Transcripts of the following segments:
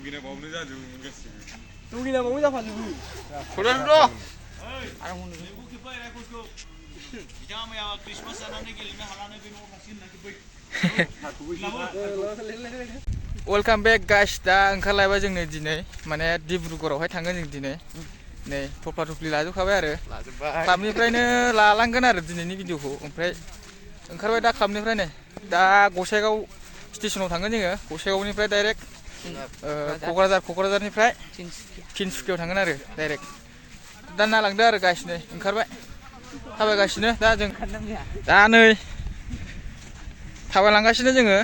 दुगैना बावनो जाजोबोमोन गासिबो दुगैना बावनो जाफाजोबो खोनादों आराम होनो बिथाङा मैया क्रिसमास जानानै गेलेनो हानानै बे न'आव थांसिगोन होननानै वेलकाम बेक गाइस दा ओंखारलायबाय जोंनो दिनै माने डिब्रुगड़आवहाय थांगोन जों दिनै नै थफ्ला थफ्लि लाजोबखाबाय आरो क्लाबनिफ्रायनो लालांगोन आरो दिनैनि भिडिअखौ ओमफ्राय ओंखारबाय दा क्लाबनिफ्रायनो दा गसाइगाव स्टेसनाव थांगोन जोङो गसाइगावनिफ्राय डाइरेक्ट क'क्राझारनिफ्राय तिनसुकियाव थांगोन आरो डाइरेक्ट दा नालांदो आरो गाइस नै ओंखारबाय थाबायगासिनो दा जों दा नै थाबायलांगासिनो जोङो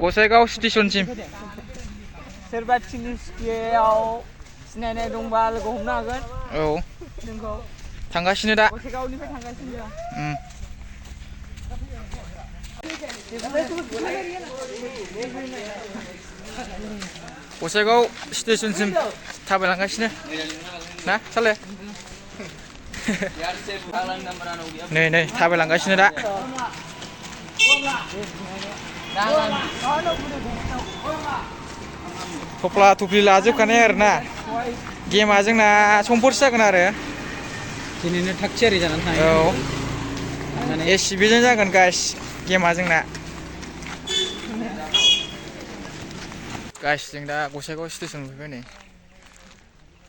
गसाइगाव स्टेसनसिम सोरबा तिनसुकियाव सिनायनाय दंबा लोगो हमनो हागोन औ जोंखौ थांगासिनो दा गसाइगावनिफ्राय थांगासिनो जों गसाइगाव स्टेसनसिम थाबायलांगासिनो ना साले नै नै थाबायलांगासिनो दा थफ्ला थफ्लि लाजोबखानाय आरोना गेमा जोंना समफोरसो जागोन आरो दिनैनो थाग थियारि जानानै थायो औ एसिबिजों जागोन गाइस गेमा जोंना गाइस जों दा गसाइगाव स्टेसन मोनफैबाय नै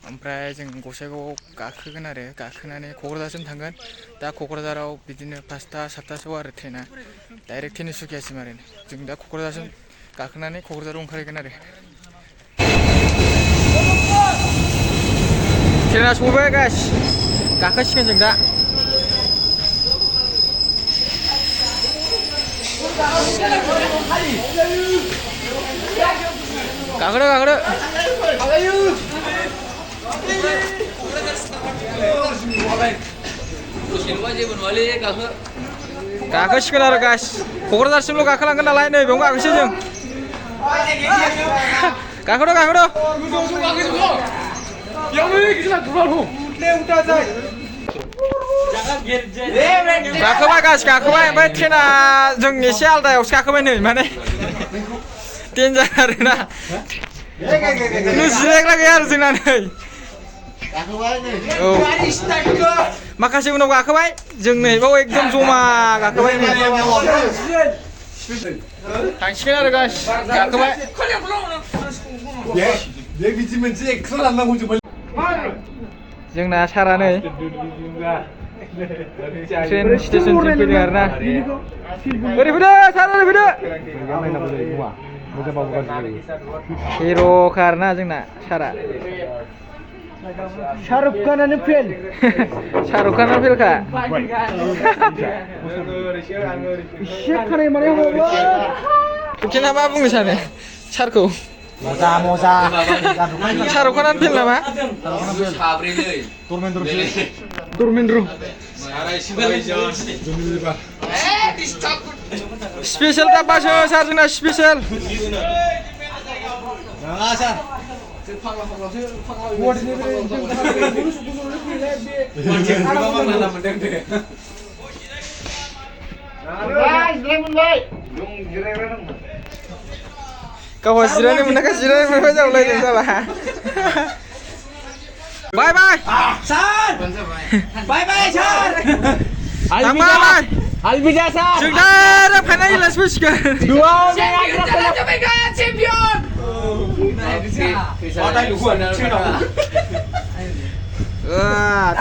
ओमफ्राय जों गसाइगावआव गाखोगोन आरो गाखोनानै क'क्राझारसिम थांगोन दा क'क्राझाराव बिदिनो 5टा 7टासोआव आरो ट्रेना डाइरेक्ट तिनसुकियासिम आरो जों दा क'क्राझारसिम गाखोनानै क'क्राझाराव ओंखारहैगोन आरो ट्रेना सफैबाय गाइस गाखोसिगोन जों दा गाखोदो गाखोदो गाखोसिगोन आरो गाइस क'क्राझारसिमल' गाखोलांगोन नालाय नै बेयावनो गाखोसै जों गाखोदो गाखोदो गाखोबाय गाइस गाखोबाय ओमफ्राय ट्रेना जों एसे आलदायावसो गाखोबाय नै माने डेन्जार आरोना जिरायग्रा गैया आरो जोंना नै औ माखासे उनाव गाखोबाय जों नै बाव एकदम जमा गाखोबाय थांसिगोन आरो गाइस गाखोबाय जोंना सारा नै ट्रेन स्टेसनसिम फैदों आरोना ओरै फैदो सार ओरै फैदो हिर'खा आरोना जोंना सारा शाहरुख खानानो फेल शाहरुख खाना फेलखा एसे खानाय मानाय हरबाय खेबसेना मा बुंनो सानो सारखौ मजा मजा शाहरुख खानानो फेल नामा धर्मेन्द्र स्पेशल दाब्बासो सार जोंना स्पेशल गावहा जिरायनो मोनाखै जिरायनो मोनबाय जावलायदों जाला बाय बाय सार बाय बाय सार थांबाय अलविदा सार जों डाइरेक्ट फाइनाल गेलेनासो फैसिगोन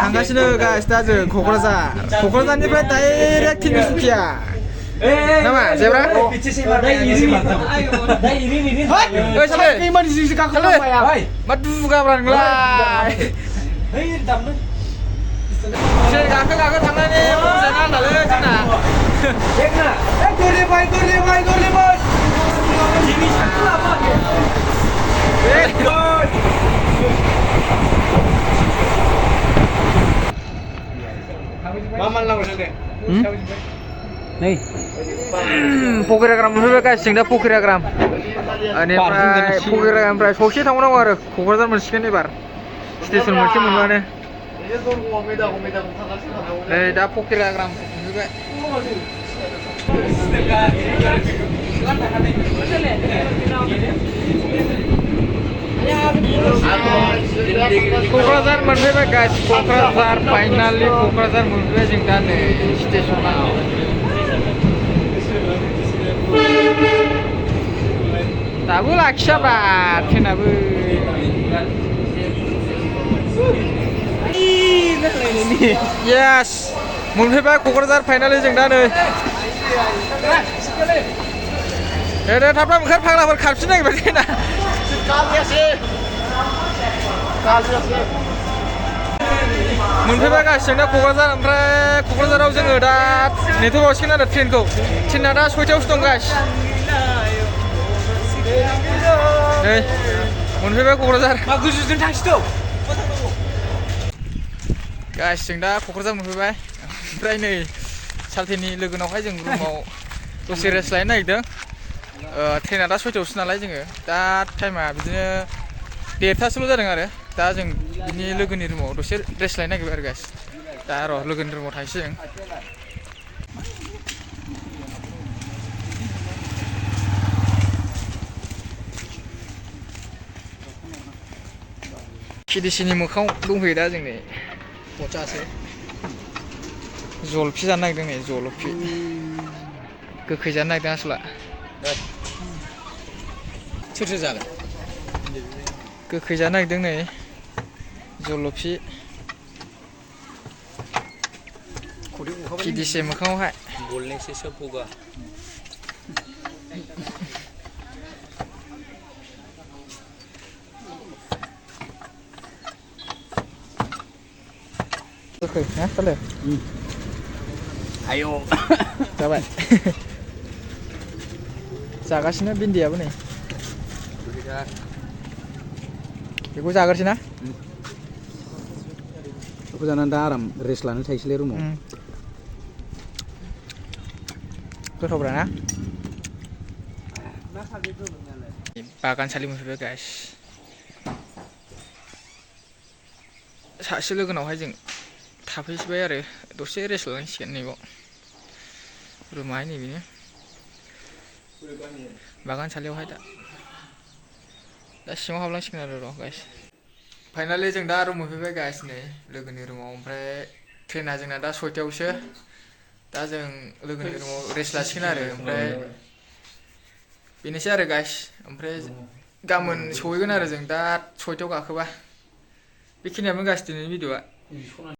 थांगासिनो गाइस दा जों क'क्राझारनिफ्राय डाइरेक्ट तिनसुकिया नामा जेब्रा मा दुगाब्रा नोंलाय ट्रेन गाखो थांनानै जाना आन्दालै जोंना मा नांगौ सानदे नै पकिराग्राम मोनफैबाय गाइस जों दा पकिराग्राम बेनिफ्राय पकिराग्रामनिफ्राय ससे थांबावनांगौ आरो क'क्राझार मोनसिगोन एबार स्टेसन मोनसे मोनबानो नै दा पकिराग्राम मोनफैबाय क'क्राझार मोनफैबाय गाइस क'क्राझार फाइनालि क'क्राझार मोनफैबाय जों दा नै स्टेसनाव दाबो लाखियाबा ट्रेनाबो यस मोनफैबाय क'क्राझार फाइनालि जों दा नै दे थाब थाब ओंखार फाग्लाफोर खारफिन नागिरबाय ट्रेना मोनफैबाय गाइस जों दा क'क्राझार ओमफ्राय क'क्राझाराव जोङो दा नेथ'बावसिगोन आरो ट्रेनखौ ट्रेना दा 6टायावसो दं गाइस नै मोनफैबाय क'क्राझार मा गोजौजों थांसै गाइस जों दा क'क्राझार मोनफैबाय ओमफ्राय नै सालथेनि लोगोनावहाय जों रुमाव दसे रेस्ट लानो नागिरदों ट्रेना दा 6टायावसो नालाय जोङो दा टाइमा बिदिनो 1:30 जादों आरो दा जों बिनि लोगोनि रुमाव दसे रेस्ट लानो नागिरबाय आरो गाइस दा र' लोगोनि रुमाव थांसै जों KDCनि मोखाङाव दंफैयो दा जों नै पचासे जलफि जानो नागिरदों नै जलफि गोखै जानो नागिरदों आसला सोर सोर जागोन गोखै जानो नागिरदों नै जलफि KDC मोखाङावहाय बोलने से सब होगा गोखै ना साले आयो जाबाय जागासिनो भिन्दियाबो नै बेखौ जागोरसै ना बेखौ जानानै दा आराम रेस्ट लानो थाइसैलाय रुमाव गोथावब्रा ना बागानसालि मोनफैबाय गाइस सासे लोगोनावहाय जों थाफैबाय आरो दसे रेस्ट लानांसिगोन नैबाव रुमाहाय नैबेनो बागानसालियावहाय दा सिङाव हाबलांसिगोन आरो र' गाइस फाइनालि जों दा रुम मोनफैबाय गाइस नै लोगोनि रुमाव ओमफ्राय ट्रेना जोंना दा 6टायावसो दा जों लोगोनि रुमाव रेस्ट लासिगोन आरो ओमफ्राय बेनोसै आरो गाइस ओमफ्राय गाबोन सहैगोन आरो जों दा 6टायाव गाखोबा बेखिनियानो गाइस दिनैनि भिडिअ'आ